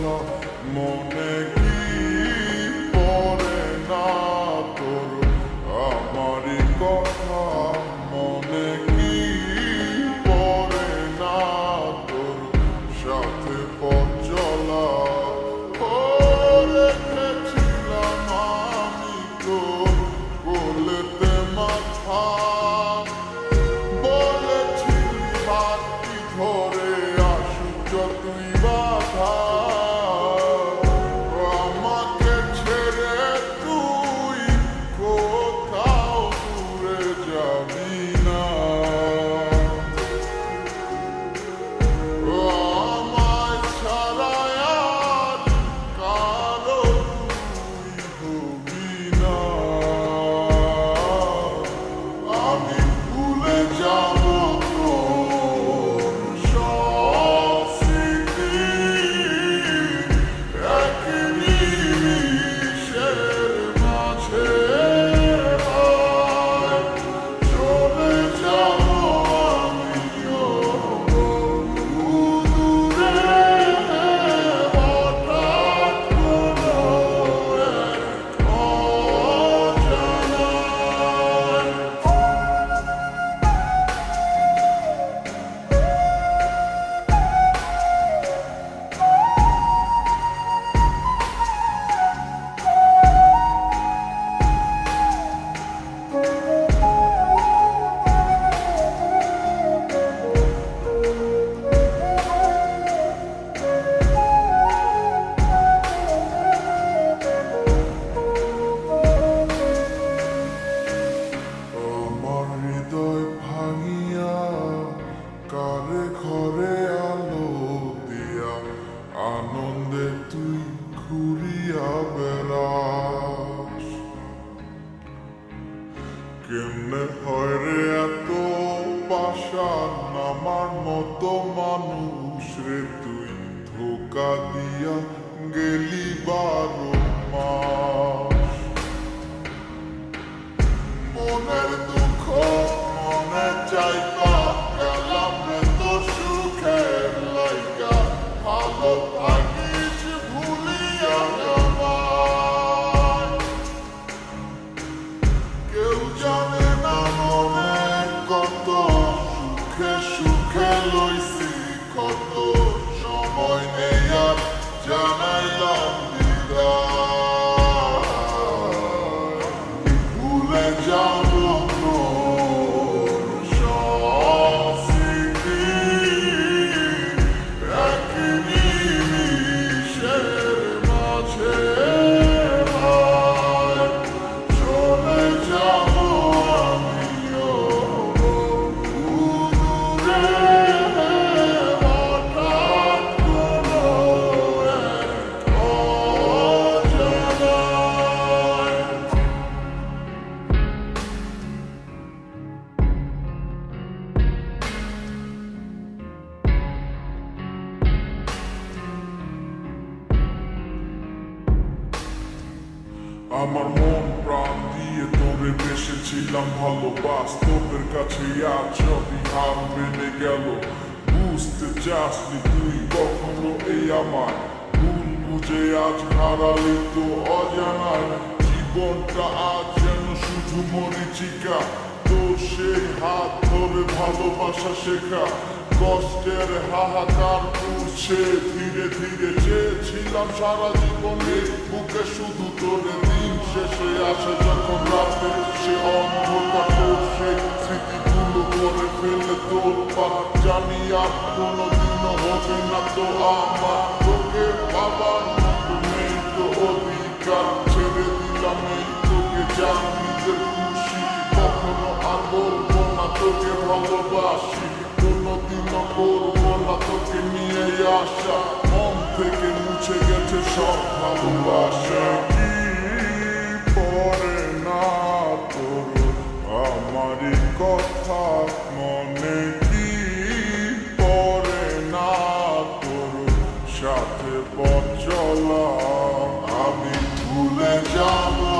চলা মনে কি পড়ে না তোর আমারই কথা মনে কি পড়ে না তোর সাথে পথ চলা রেখেছিলাম আমি তোর কোলেতে মাথা বলেছিলি হাতটি ধরে আসুক যতই বাধা আমাকে ছেড়ে তুই কোথাও দূরে যাবি না আমায় ছাড়া আর কারো তুই হবি না আমি ভুলে যাব তোর সব স্মৃতি এক নিমিষের মাঝে চলে যাব আমিও দূরে হঠাৎ কোনো এক অজানায় আমার হৃদয় ভাঙিয়া কারে ঘরে আলো দিয়া আনন্দে তুই ঘুরিয়া বেড়াস কেমনে হয় রে এত পাষাণ আমার মতো মানুষ রে তুই ধোকা দিয়া গেলি 12 মাস মনের দুঃখ মনে চাইতা গেলাম রে তোর সুখের লাইগা ভালো থাকিস ভুলিয়া আমায় কেউ জানে না মনে কত সুখে সুখে লইছি কত সময় নেই আর জানাইলাম বিদায় ভুলে যাব তোর সব স্মৃতি এক নিমিষের মাঝে চলে যাব আমিও দূরে হঠাৎ কোনো এক অজানায় আমার মন প্রাণ দিয়ে তোরে বেসেছিলাম ভালো বাস্তবের কাছে আজ সবই হার মেনে গেল বুঝতে চাসনি তুই কখনো এই আমার ভুল বুঝে আজ হারালি তো অজানায় জীবনটা আজ যেন শুধু মরিচিকা তোর সেই হাত ধরে ভালোবাসা শেখা কষ্টের হাহাকার পুড়ছে ধীরে ধীরে চেয়েছিলাম সারা জীবনে বুকে শুধু তোরে দিন শেষে আসে যখন রাতে সে অন্ধকার তোর সেই স্মৃতিগুলো করে ফেলে তোর পা জানি আর কোনোদিনও হবে না তো আমার তোকে বাবার মতো নেই তো অধিকার ছেড়ে দিলাম এই তোকে যার নিজের খুশি কখনো আর বলবো না তোকে ভালোবাসি কোনোদিনও করবো না তোকে নিয়ে আসা মন থেকে মুছে গেছে সব ভালোবাসা কি পড়ে না তোর আমারই কথা মনে কি পড়ে না তোর সাথে পথ চলা আমি ভুলে যাব